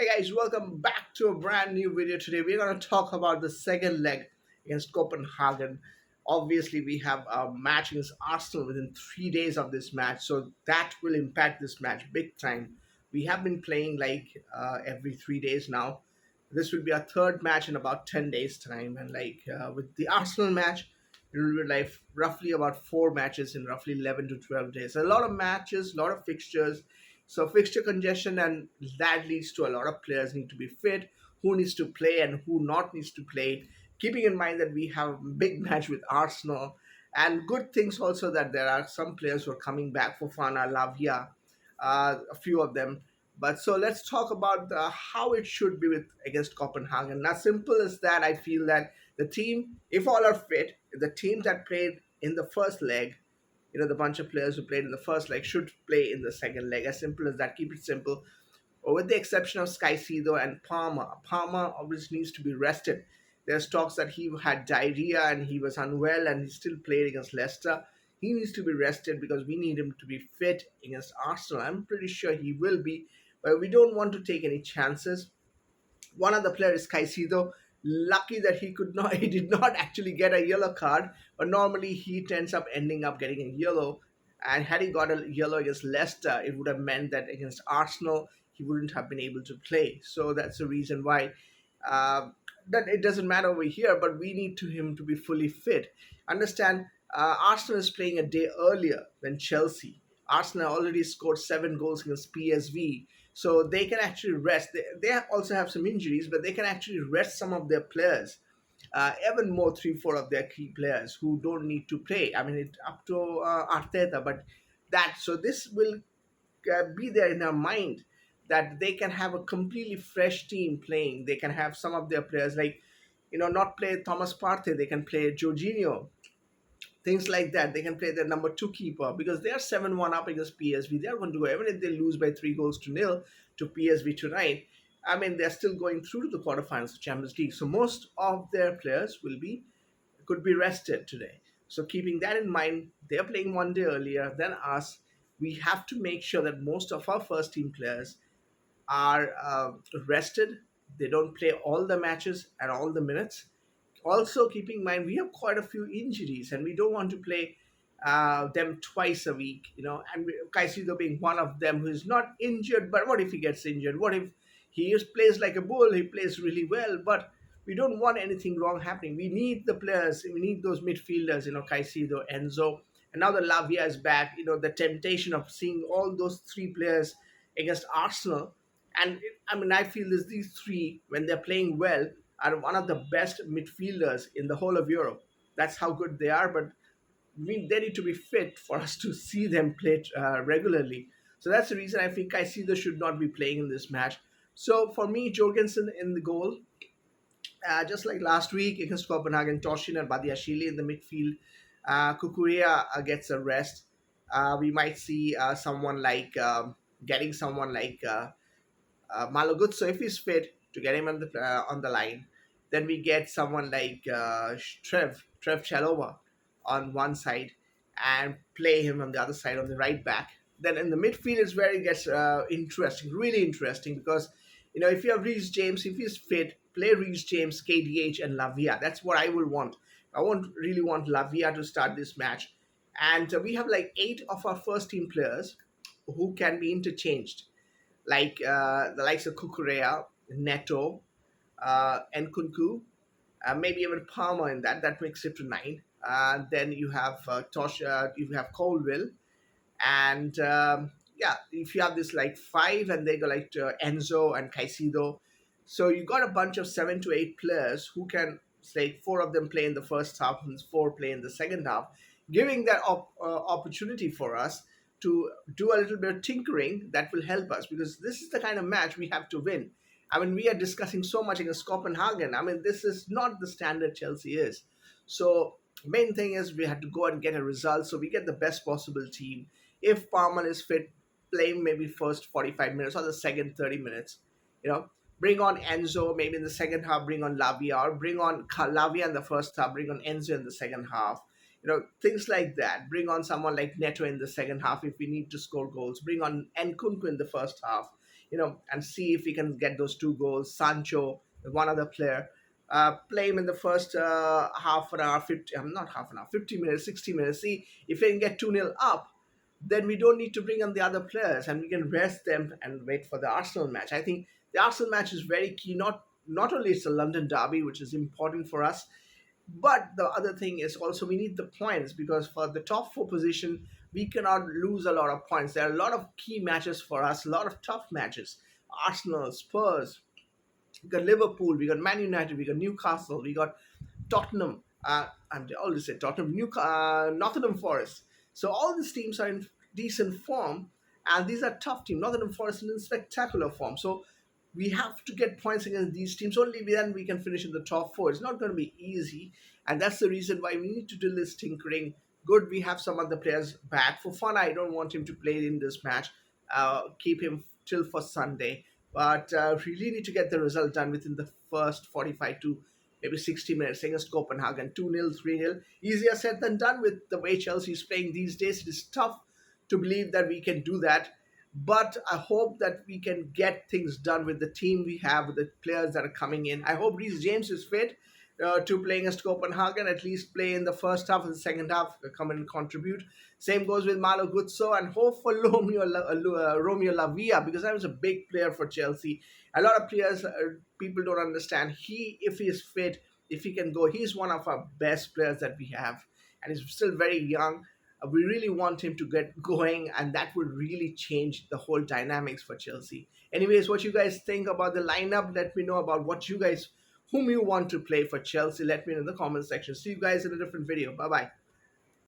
Hey guys, welcome back to a brand new video. Today we're going to talk about the second leg against Copenhagen. Obviously, we have a match against Arsenal within 3 days of this match, so that will impact this match big time. We have been playing like every 3 days now. This will be our third match in about 10 days time, and with the Arsenal match, it will be like roughly about four matches in roughly 11 to 12 days. A lot of matches, a lot of fixtures, so fixture congestion, and that leads to a lot of players need to be fit, who needs to play and who not needs to play. Keeping in mind that we have a big match with Arsenal, and good things also that there are some players who are coming back for Fana Lavia, a few of them. But so let's talk about how it should be with against Copenhagen. As simple as that, I feel that the team, if all are fit, the team that played in the first leg, the bunch of players who played in the first leg should play in the second leg. As simple as that. Keep it simple. With the exception of Skycedo and Palmer. Palmer obviously needs to be rested. There's talks that he had diarrhea and he was unwell and he still played against Leicester. He needs to be rested because we need him to be fit against Arsenal. I'm pretty sure he will be, but we don't want to take any chances. One of the players, Caicedo, lucky that he could not, he did not actually get a yellow card, but normally he ends up ending up getting a yellow. And had he got a yellow against Leicester, it would have meant that against Arsenal he wouldn't have been able to play. So that's the reason why. Uh, that it doesn't matter over here, but we need him to be fully fit. Understand, Arsenal is playing a day earlier than Chelsea. Arsenal already scored 7 goals against PSV, so they can actually rest. They also have some injuries, but they can actually rest some of their players. Even more, 3, 4 of their key players who don't need to play. I mean, it's up to Arteta, but that so this will be there in their mind that they can have a completely fresh team playing. They can have some of their players not play Thomas Partey. They can play Jorginho, things like that. They can play their number two keeper because they are 7-1 up against PSV. They are going to go, even if they lose by 3 goals to nil to PSV tonight. I mean, they're still going through to the quarterfinals of Champions League. So most of their players could be rested today. So keeping that in mind, they're playing one day earlier than us. We have to make sure that most of our first team players are rested. They don't play all the matches and all the minutes. Also, keeping in mind we have quite a few injuries, and we don't want to play them twice a week. And Caicedo being one of them who is not injured. But what if he gets injured? What if plays like a bull? He plays really well, but we don't want anything wrong happening. We need the players. We need those midfielders. Caicedo, Enzo, and now the Lavia is back. The temptation of seeing all those three players against Arsenal, and I mean, I feel is these three when they're playing well are one of the best midfielders in the whole of Europe. That's how good they are. But they need to be fit for us to see them play regularly. So that's the reason I think Caicedo should not be playing in this match. So for me, Jorgensen in the goal, just like last week against Copenhagen, Toshin and Badiashile in the midfield. Kukurea gets a rest. We might see someone like getting someone like Malo Gutso if he's fit to get him on the line. Then we get someone like Trev Chalova on one side and play him on the other side on the right back. Then in the midfield is where it gets interesting, really interesting, because if you have Reece James, if he's fit, play Reece James, KDH, and Lavia. That's what I will want. I won't really want Lavia to start this match, and we have like 8 of our first team players who can be interchanged, like the likes of Kukurea, Neto, and Kunku, maybe even Palmer in that. That makes it to 9. Then you have you have Colville, and yeah, if you have this like 5, and they go like Enzo and Caicedo, so you got a bunch of 7 to 8 players who can say 4 of them play in the first half and 4 play in the second half, giving that opportunity for us to do a little bit of tinkering that will help us, because this is the kind of match we have to win. I mean, we are discussing so much against Copenhagen. I mean, this is not the standard Chelsea is. So main thing is we had to go and get a result so we get the best possible team. If Palmer is fit, play maybe first 45 minutes or the second 30 minutes. Bring on Enzo maybe in the second half, bring on Lavia, or bring on Lavia in the first half, bring on Enzo in the second half. Things like that. Bring on someone like Neto in the second half if we need to score goals. Bring on Nkunku in the first half. and see if we can get those 2 goals. Sancho, one other player, play him in the first half an hour, 50, not half an hour, 50 minutes, 60 minutes. See if we can get 2-0 up, then we don't need to bring on the other players and we can rest them and wait for the Arsenal match. I think the Arsenal match is very key. Not only it's a London derby, which is important for us, but the other thing is also we need the points, because for the top 4 position, we cannot lose a lot of points. There are a lot of key matches for us, a lot of tough matches. Arsenal, Spurs, we got Liverpool, we got Man United, we got Newcastle, we got Tottenham. I always say Tottenham, Nottingham Forest. So all these teams are in decent form, and these are tough teams. Nottingham Forest is in spectacular form. So we have to get points against these teams. Only then we can finish in the top 4. It's not going to be easy, and that's the reason why we need to do this tinkering. Good, we have some other players back for fun. I don't want him to play in this match. Keep him till for Sunday, but really need to get the result done within the first 45 to maybe 60 minutes against Copenhagen. 2-0, 3-0. Easier said than done with the way Chelsea is playing these days. It is tough to believe that we can do that. But I hope that we can get things done with the team we have, with the players that are coming in. I hope Reece James is fit to playing against Copenhagen, at least play in the first half and the second half, come and contribute. Same goes with Malo Guzzo and hope for Romeo Lavia, because I was a big player for Chelsea. A lot of players, people don't understand. If he is fit, if he can go, he's one of our best players that we have, and he's still very young. We really want him to get going, and that would really change the whole dynamics for Chelsea. Anyways, what you guys think about the lineup? Let me know about whom you want to play for Chelsea. Let me know in the comment section. See you guys in a different video. Bye bye.